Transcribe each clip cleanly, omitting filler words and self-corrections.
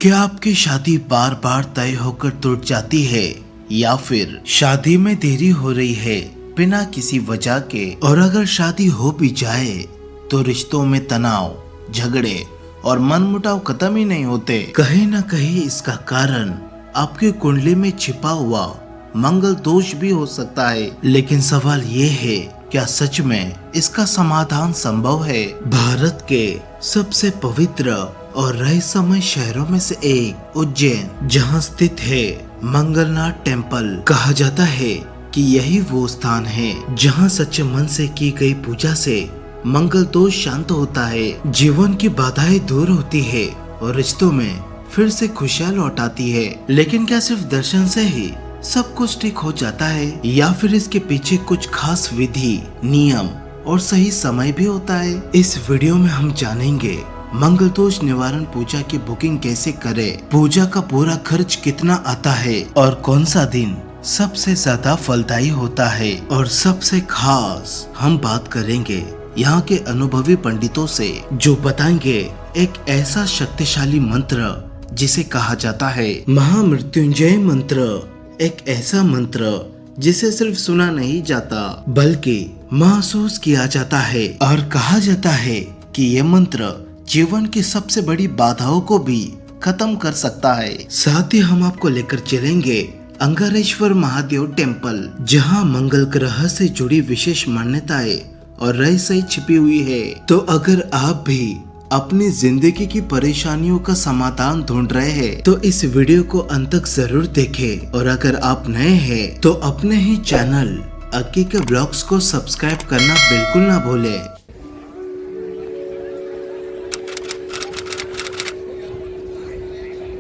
क्या आपकी शादी बार बार तय होकर टूट जाती है या फिर शादी में देरी हो रही है बिना किसी वजह के? और अगर शादी हो भी जाए तो रिश्तों में तनाव, झगड़े और मनमुटाव खत्म ही नहीं होते। कहीं ना कहीं इसका कारण आपकी कुंडली में छिपा हुआ मंगल दोष भी हो सकता है। लेकिन सवाल ये है, क्या सच में इसका समाधान संभव है? भारत के सबसे पवित्र और रहस्यमय शहरों में से एक उज्जैन, जहां स्थित है मंगलनाथ टेम्पल, कहा जाता है कि यही वो स्थान है जहां सच्चे मन से की गई पूजा से मंगल दोष शांत होता है, जीवन की बाधाएं दूर होती है और रिश्तों में फिर से खुशियां लौट आती है। लेकिन क्या सिर्फ दर्शन से ही सब कुछ ठीक हो जाता है या फिर इसके पीछे कुछ खास विधि, नियम और सही समय भी होता है? इस वीडियो में हम जानेंगे मंगल दोष निवारण पूजा की बुकिंग कैसे करें, पूजा का पूरा खर्च कितना आता है और कौन सा दिन सबसे ज्यादा फलदायी होता है। और सबसे खास हम बात करेंगे यहाँ के अनुभवी पंडितों से, जो बताएंगे एक ऐसा शक्तिशाली मंत्र जिसे कहा जाता है महामृत्युंजय मंत्र। एक ऐसा मंत्र जिसे सिर्फ सुना नहीं जाता बल्कि महसूस किया जाता है, और कहा जाता है कि ये मंत्र जीवन की सबसे बड़ी बाधाओं को भी खत्म कर सकता है। साथ ही हम आपको लेकर चलेंगे अंगारेश्वर महादेव टेम्पल, जहां मंगल ग्रह से जुड़ी विशेष मान्यताएं और रहस्य छिपी हुई है। तो अगर आप भी अपनी जिंदगी की परेशानियों का समाधान ढूंढ रहे हैं तो इस वीडियो को अंत तक जरूर देखें। और अगर आप नए हैं तो अपने ही चैनल अक्की के ब्लॉग्स को सब्सक्राइब करना बिल्कुल ना भूलें।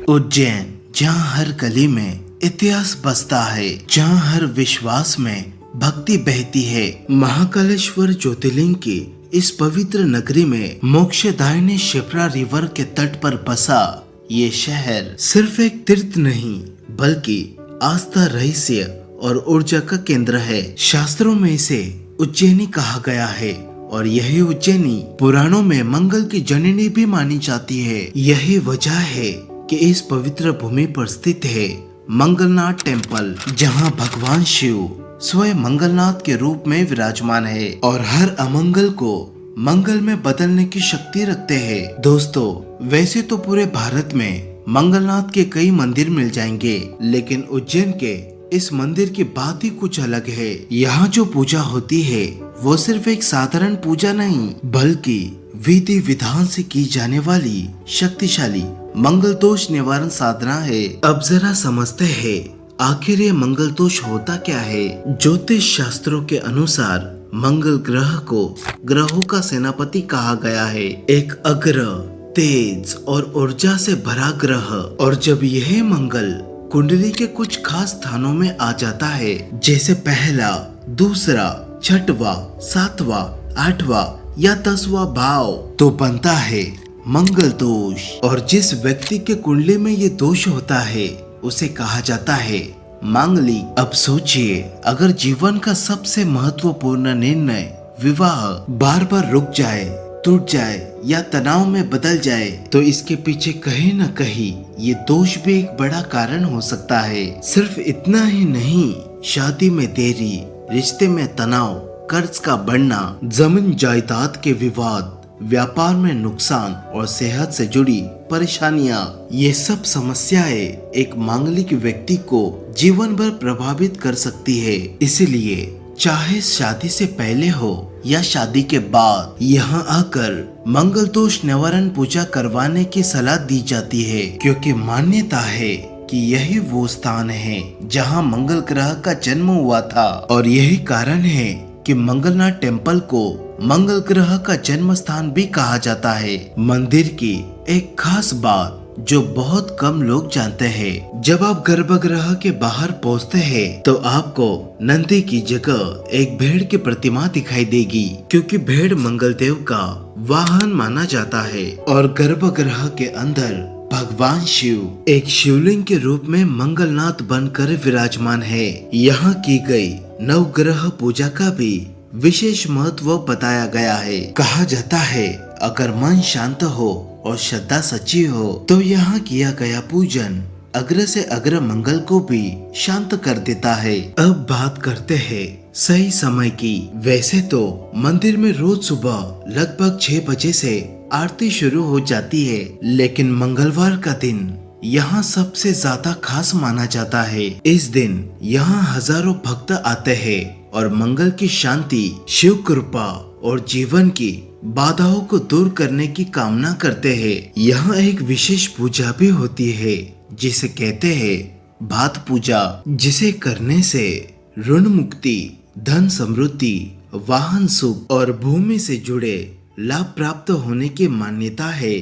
उज्जैन, जहाँ हर गली में इतिहास बसता है, जहाँ हर विश्वास में भक्ति बहती है। महाकालेश्वर ज्योतिर्लिंग की इस पवित्र नगरी में मोक्षदायिनी शिप्रा रिवर के तट पर बसा ये शहर सिर्फ एक तीर्थ नहीं बल्कि आस्था, रहस्य और ऊर्जा का केंद्र है। शास्त्रों में इसे उज्जैनी कहा गया है और यही उज्जैनी पुराणों में मंगल की जननी भी मानी जाती है। यही वजह है कि इस पवित्र भूमि पर स्थित है मंगलनाथ टेम्पल, जहां भगवान शिव स्वयं मंगलनाथ के रूप में विराजमान है और हर अमंगल को मंगल में बदलने की शक्ति रखते हैं। दोस्तों, वैसे तो पूरे भारत में मंगलनाथ के कई मंदिर मिल जाएंगे, लेकिन उज्जैन के इस मंदिर की बात ही कुछ अलग है। यहाँ जो पूजा होती है वो सिर्फ एक साधारण पूजा नहीं बल्कि विधि विधान से की जाने वाली शक्तिशाली मंगल दोष निवारण साधना है। अब जरा समझते हैं आखिर ये मंगल दोष होता क्या है। ज्योतिष शास्त्रों के अनुसार मंगल ग्रह को ग्रहों का सेनापति कहा गया है, एक अग्र, तेज और ऊर्जा से भरा ग्रह। और जब यह मंगल कुंडली के कुछ खास स्थानों में आ जाता है, जैसे पहला, दूसरा, छठवां, सातवां, आठवां या 10वां भाव, तो बनता है मंगल दोष। और जिस व्यक्ति के कुंडली में ये दोष होता है उसे कहा जाता है मांगलिक। अब सोचिए, अगर जीवन का सबसे महत्वपूर्ण निर्णय, विवाह, बार बार रुक जाए, टूट जाए या तनाव में बदल जाए तो इसके पीछे कहीं न कहीं ये दोष भी एक बड़ा कारण हो सकता है। सिर्फ इतना ही नहीं, शादी में देरी, रिश्ते में तनाव, कर्ज का बढ़ना, जमीन जायदाद के विवाद, व्यापार में नुकसान और सेहत से जुड़ी परेशानियां, ये सब समस्याएं एक मांगलिक व्यक्ति को जीवन भर प्रभावित कर सकती है। इसीलिए चाहे शादी से पहले हो या शादी के बाद, यहाँ आकर मंगल दोष निवारण पूजा करवाने की सलाह दी जाती है, क्योंकि मान्यता है कि यही वो स्थान है जहाँ मंगल ग्रह का जन्म हुआ था। और यही कारण है कि मंगलनाथ टेम्पल को मंगल ग्रह का जन्म स्थान भी कहा जाता है। मंदिर की एक खास बात जो बहुत कम लोग जानते हैं, जब आप गर्भगृह के बाहर पहुंचते हैं तो आपको नंदी की जगह एक भेड़ की प्रतिमा दिखाई देगी, क्योंकि भेड़ मंगल देव का वाहन माना जाता है। और गर्भगृह के अंदर भगवान शिव एक शिवलिंग के रूप में मंगलनाथ बनकर विराजमान है। यहाँ की गई नवग्रह पूजा का भी विशेष महत्व बताया गया है। कहा जाता है अगर मन शांत हो और श्रद्धा सच्ची हो तो यहाँ किया गया पूजन अग्र से अग्र मंगल को भी शांत कर देता है। अब बात करते हैं सही समय की। वैसे तो मंदिर में रोज सुबह लगभग 6 बजे से आरती शुरू हो जाती है, लेकिन मंगलवार का दिन यहाँ सबसे ज्यादा खास माना जाता है। इस दिन यहाँ हजारों भक्त आते हैं और मंगल की शांति, शिव कृपा और जीवन की बाधाओं को दूर करने की कामना करते हैं। यहाँ एक विशेष पूजा भी होती है जिसे कहते हैं भात पूजा, जिसे करने से ऋण मुक्ति, धन समृद्धि, वाहन सुख और भूमि से जुड़े लाभ प्राप्त होने की मान्यता है।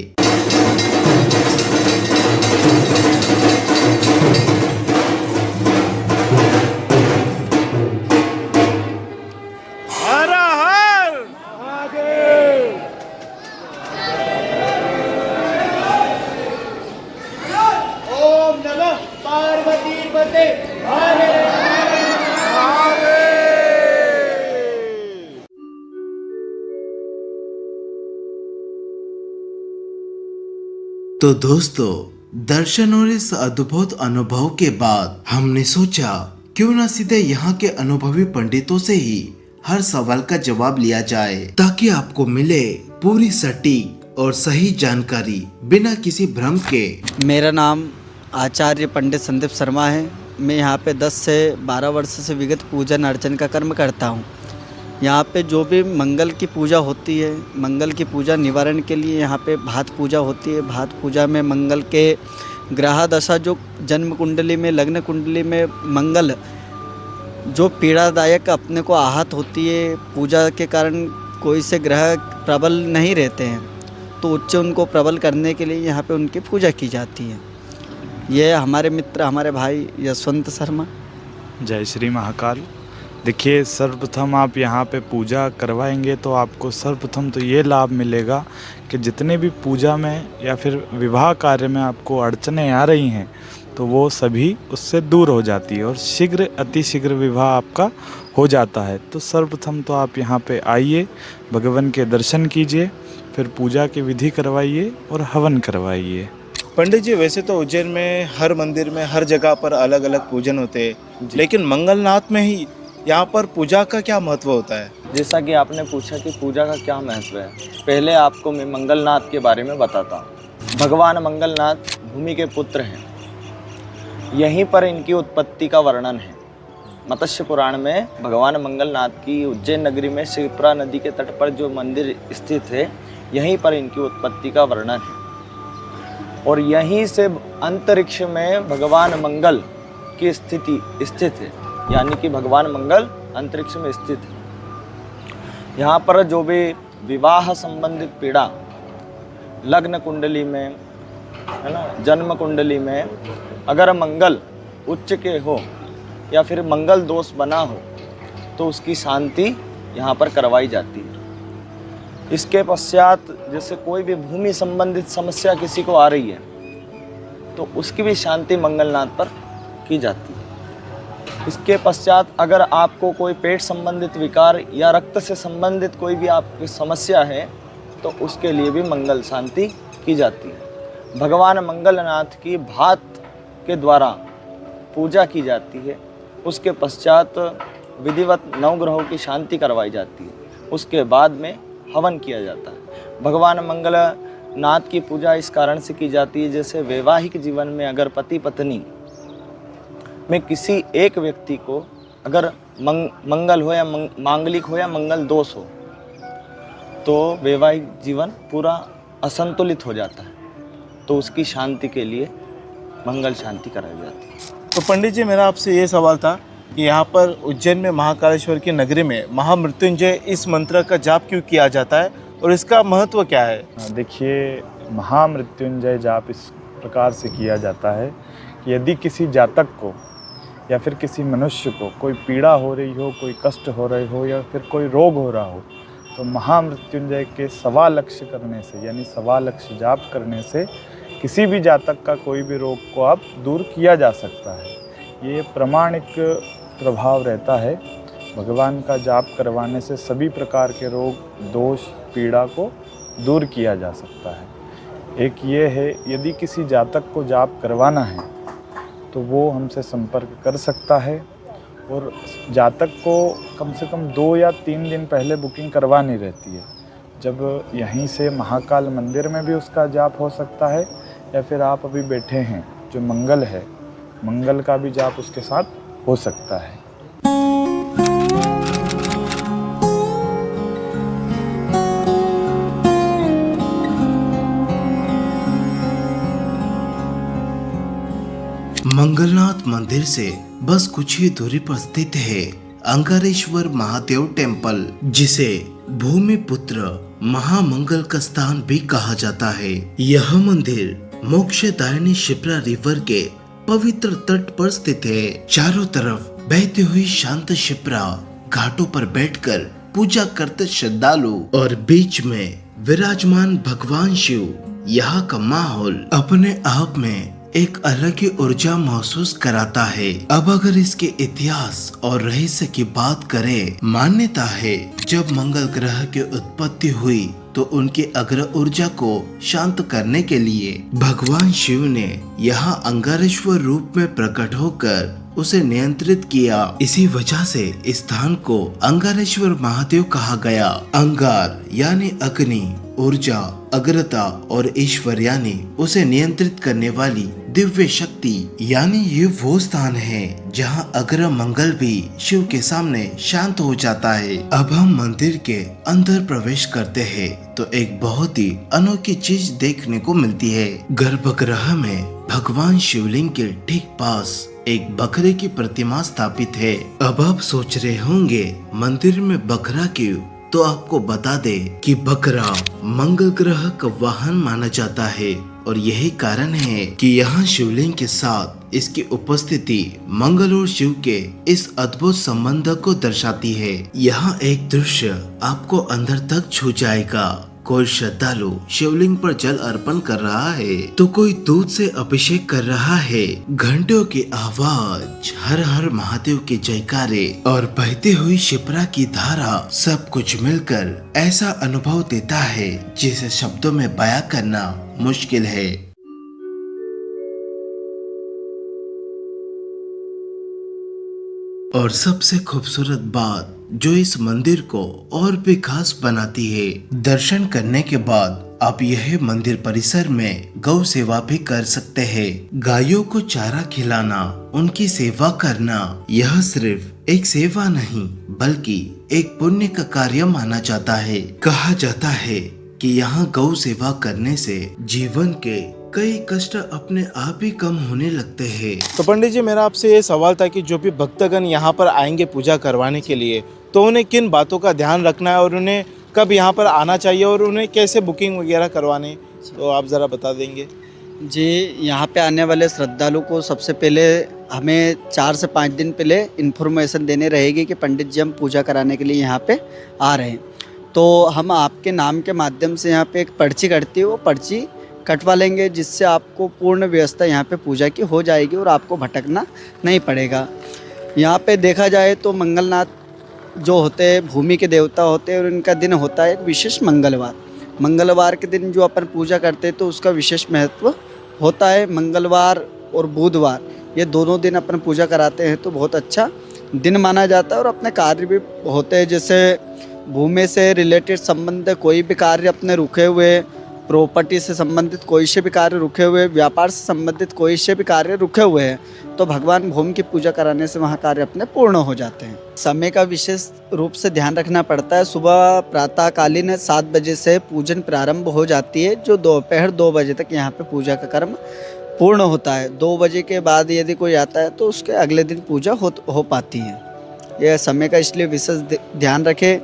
हर हर महादेव। ओम नमः पार्वती पते हरे महादेव। तो दोस्तों, दर्शन और इस अद्भुत अनुभव के बाद हमने सोचा क्यों न सीधे यहाँ के अनुभवी पंडितों से ही हर सवाल का जवाब लिया जाए, ताकि आपको मिले पूरी सटीक और सही जानकारी बिना किसी भ्रम के। मेरा नाम आचार्य पंडित संदीप शर्मा है। मैं यहाँ पे 10 से 12 वर्ष से विगत पूजन अर्चन का कर्म करता हूँ। यहाँ पे जो भी मंगल की पूजा होती है, मंगल की पूजा निवारण के लिए यहाँ पे भात पूजा होती है। भात पूजा में मंगल के ग्रह दशा, जो जन्म कुंडली में, लग्न कुंडली में मंगल जो पीड़ादायक अपने को आहत होती है, पूजा के कारण कोई से ग्रह प्रबल नहीं रहते हैं, तो उच्च उनको प्रबल करने के लिए यहाँ पे उनकी पूजा की जाती है। ये हमारे मित्र, हमारे भाई यशवंत शर्मा। जय श्री महाकाल। देखिए, सर्वप्रथम आप यहाँ पे पूजा करवाएंगे तो आपको सर्वप्रथम तो ये लाभ मिलेगा कि जितने भी पूजा में या फिर विवाह कार्य में आपको अड़चनें आ रही हैं तो वो सभी उससे दूर हो जाती है और शीघ्र अतिशीघ्र विवाह आपका हो जाता है। तो सर्वप्रथम तो आप यहाँ पे आइए, भगवान के दर्शन कीजिए, फिर पूजा की विधि करवाइए और हवन करवाइए। पंडित जी, वैसे तो उज्जैन में हर मंदिर में हर जगह पर अलग अलग पूजन होते हैं, लेकिन मंगलनाथ में ही यहाँ पर पूजा का क्या महत्व होता है? जैसा कि आपने पूछा कि पूजा का क्या महत्व है, पहले आपको मैं मंगलनाथ के बारे में बताता हूँ। भगवान मंगलनाथ भूमि के पुत्र हैं। यहीं पर इनकी उत्पत्ति का वर्णन है। मत्स्य पुराण में भगवान मंगलनाथ की उज्जैन नगरी में शिप्रा नदी के तट पर जो मंदिर स्थित है, यहीं पर इनकी उत्पत्ति का वर्णन है। और यहीं से अंतरिक्ष में भगवान मंगल की स्थिति स्थित है, यानी कि भगवान मंगल अंतरिक्ष में स्थित है। यहाँ पर जो भी विवाह संबंधित पीड़ा लग्न कुंडली में, है ना, जन्म कुंडली में अगर मंगल उच्च के हो या फिर मंगल दोष बना हो तो उसकी शांति यहाँ पर करवाई जाती है। इसके पश्चात जैसे कोई भी भूमि संबंधित समस्या किसी को आ रही है तो उसकी भी शांति मंगलनाथ पर की जाती है। इसके पश्चात अगर आपको कोई पेट संबंधित विकार या रक्त से संबंधित कोई भी आपकी समस्या है तो उसके लिए भी मंगल शांति की जाती है। भगवान मंगलनाथ की भात के द्वारा पूजा की जाती है। उसके पश्चात विधिवत नवग्रहों की शांति करवाई जाती है। उसके बाद में हवन किया जाता है। भगवान मंगलनाथ की पूजा इस कारण से की जाती है, जैसे वैवाहिक जीवन में अगर पति पत्नी में किसी एक व्यक्ति को अगर मंगल हो या मांगलिक हो या मंगल दोष हो तो वैवाहिक जीवन पूरा असंतुलित हो जाता है, तो उसकी शांति के लिए मंगल शांति कराई जाती है। तो पंडित जी, मेरा आपसे ये सवाल था कि यहाँ पर उज्जैन में महाकालेश्वर की नगरी में महामृत्युंजय इस मंत्र का जाप क्यों किया जाता है और इसका महत्व क्या है? देखिए, महामृत्युंजय जाप इस प्रकार से किया जाता है कि यदि किसी जातक को या फिर किसी मनुष्य को कोई पीड़ा हो रही हो, कोई कष्ट हो रहे हो या फिर कोई रोग हो रहा हो, तो महामृत्युंजय के 1.25 लक्ष्य करने से, यानी 1.25 लक्ष्य जाप करने से किसी भी जातक का कोई भी रोग को आप दूर किया जा सकता है। ये प्रमाणिक प्रभाव रहता है। भगवान का जाप करवाने से सभी प्रकार के रोग, दोष, पीड़ा को दूर किया जा सकता है। एक ये है, यदि किसी जातक को जाप करवाना है तो वो हमसे संपर्क कर सकता है, और जातक को कम से कम 2 या 3 दिन पहले बुकिंग करवानी रहती है। जब यहीं से महाकाल मंदिर में भी उसका जाप हो सकता है, या फिर आप अभी बैठे हैं जो मंगल है, मंगल का भी जाप उसके साथ हो सकता है। मंगलनाथ मंदिर से बस कुछ ही दूरी पर स्थित है अंगारेश्वर महादेव टेम्पल, जिसे भूमिपुत्र महामंगल का स्थान भी कहा जाता है। यह मंदिर मोक्षदायिनी शिप्रा रिवर के पवित्र तट पर स्थित है। चारों तरफ बहती हुई शांत शिप्रा घाटों पर बैठकर पूजा करते श्रद्धालु और बीच में विराजमान भगवान शिव यहाँ का माहौल अपने आप में एक अलग ही ऊर्जा महसूस कराता है। अब अगर इसके इतिहास और रहस्य की बात करें, मान्यता है जब मंगल ग्रह की उत्पत्ति हुई तो उनकी अग्र ऊर्जा को शांत करने के लिए भगवान शिव ने यहाँ अंगारेश्वर रूप में प्रकट होकर उसे नियंत्रित किया। इसी वजह से इस स्थान को अंगारेश्वर महादेव कहा गया। अंगार यानी अग्नि, ऊर्जा, अग्रता और ईश्वर यानी उसे नियंत्रित करने वाली दिव्य शक्ति, यानी ये वो स्थान है जहाँ अग्र मंगल भी शिव के सामने शांत हो जाता है। अब हम मंदिर के अंदर प्रवेश करते हैं तो एक बहुत ही अनोखी चीज देखने को मिलती है। गर्भगृह में भगवान शिवलिंग के ठीक पास एक बकरे की प्रतिमा स्थापित है। अब आप सोच रहे होंगे मंदिर में बकरा क्यों? तो आपको बता दे कि बकरा मंगल ग्रह का वाहन माना जाता है और यही कारण है कि यहाँ शिवलिंग के साथ इसकी उपस्थिति मंगल और शिव के इस अद्भुत संबंध को दर्शाती है। यहाँ एक दृश्य आपको अंदर तक छू जाएगा। कोई श्रद्धालु शिवलिंग पर जल अर्पण कर रहा है तो कोई दूध से अभिषेक कर रहा है। घंटियों की आवाज, हर हर महादेव के जयकारे और बहती हुई शिप्रा की धारा सब कुछ मिलकर ऐसा अनुभव देता है जिसे शब्दों में बयां करना मुश्किल है। और सबसे खूबसूरत बात जो इस मंदिर को और भी खास बनाती है, दर्शन करने के बाद आप यह मंदिर परिसर में गौ सेवा भी कर सकते हैं। गायों को चारा खिलाना, उनकी सेवा करना, यह सिर्फ एक सेवा नहीं बल्कि एक पुण्य का कार्य माना जाता है। कहा जाता है कि यहाँ गौ सेवा करने से जीवन के कई कष्ट अपने आप ही कम होने लगते हैं। तो पंडित जी, मेरा आपसे ये सवाल था कि जो भी भक्तगण यहाँ पर आएंगे पूजा करवाने के लिए, तो उन्हें किन बातों का ध्यान रखना है और उन्हें कब यहाँ पर आना चाहिए और उन्हें कैसे बुकिंग वगैरह करवाने, तो आप ज़रा बता देंगे। जी, यहाँ पे आने वाले श्रद्धालु को सबसे पहले हमें 4 से 5 दिन पहले इन्फॉर्मेशन देने रहेगी कि पंडित जी हम पूजा कराने के लिए यहाँ पे आ रहे हैं। तो हम आपके नाम के माध्यम से यहाँ पे एक पर्ची कटती है, वो पर्ची कटवा लेंगे जिससे आपको पूर्ण व्यवस्था यहाँ पे पूजा की हो जाएगी और आपको भटकना नहीं पड़ेगा। यहाँ पे देखा जाए तो मंगलनाथ जो होते हैं भूमि के देवता होते हैं और इनका दिन होता है एक विशेष मंगलवार। मंगलवार के दिन जो अपन पूजा करते हैं तो उसका विशेष महत्व होता है। मंगलवार और बुधवार ये दोनों दिन अपन पूजा कराते हैं तो बहुत अच्छा दिन माना जाता है और अपने कार्य भी होते हैं, जैसे भूमि से रिलेटेड संबंध कोई भी कार्य अपने रुके हुए, प्रॉपर्टी से संबंधित कोई से भी कार्य रुके हुए, व्यापार से संबंधित कोई से भी कार्य रुके हुए हैं तो भगवान भूमि की पूजा कराने से वहाँ कार्य अपने पूर्ण हो जाते हैं। समय का विशेष रूप से ध्यान रखना पड़ता है। सुबह प्रातःकालीन 7 बजे से पूजन प्रारंभ हो जाती है, जो दोपहर 2 बजे तक यहाँ पे पूजा का कर्म पूर्ण होता है। 2 बजे के बाद यदि कोई आता है तो उसके अगले दिन पूजा हो पाती है। यह समय का इसलिए विशेष ध्यान रखें।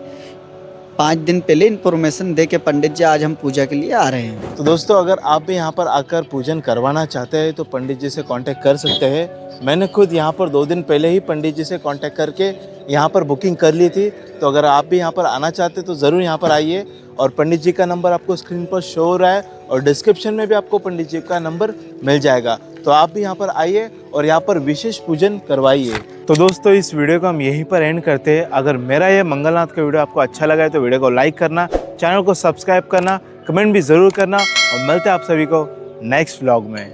5 दिन पहले इन्फॉर्मेशन दे के पंडित जी आज हम पूजा के लिए आ रहे हैं। तो दोस्तों, अगर आप भी यहाँ पर आकर पूजन करवाना चाहते हैं तो पंडित जी से कांटेक्ट कर सकते हैं। मैंने खुद यहाँ पर 2 दिन पहले ही पंडित जी से कांटेक्ट करके यहाँ पर बुकिंग कर ली थी। तो अगर आप भी यहाँ पर आना चाहते हैं तो ज़रूर यहाँ पर आइए। और पंडित जी का नंबर आपको स्क्रीन पर शो हो रहा है और डिस्क्रिप्शन में भी आपको पंडित जी का नंबर मिल जाएगा। तो आप भी यहाँ पर आइए और यहाँ पर विशेष पूजन करवाइए। तो दोस्तों इस वीडियो को हम यहीं पर एंड करते हैं। अगर मेरा ये मंगलनाथ का वीडियो आपको अच्छा लगा है तो वीडियो को लाइक करना, चैनल को सब्सक्राइब करना, कमेंट भी ज़रूर करना और मिलते हैं आप सभी को नेक्स्ट व्लॉग में।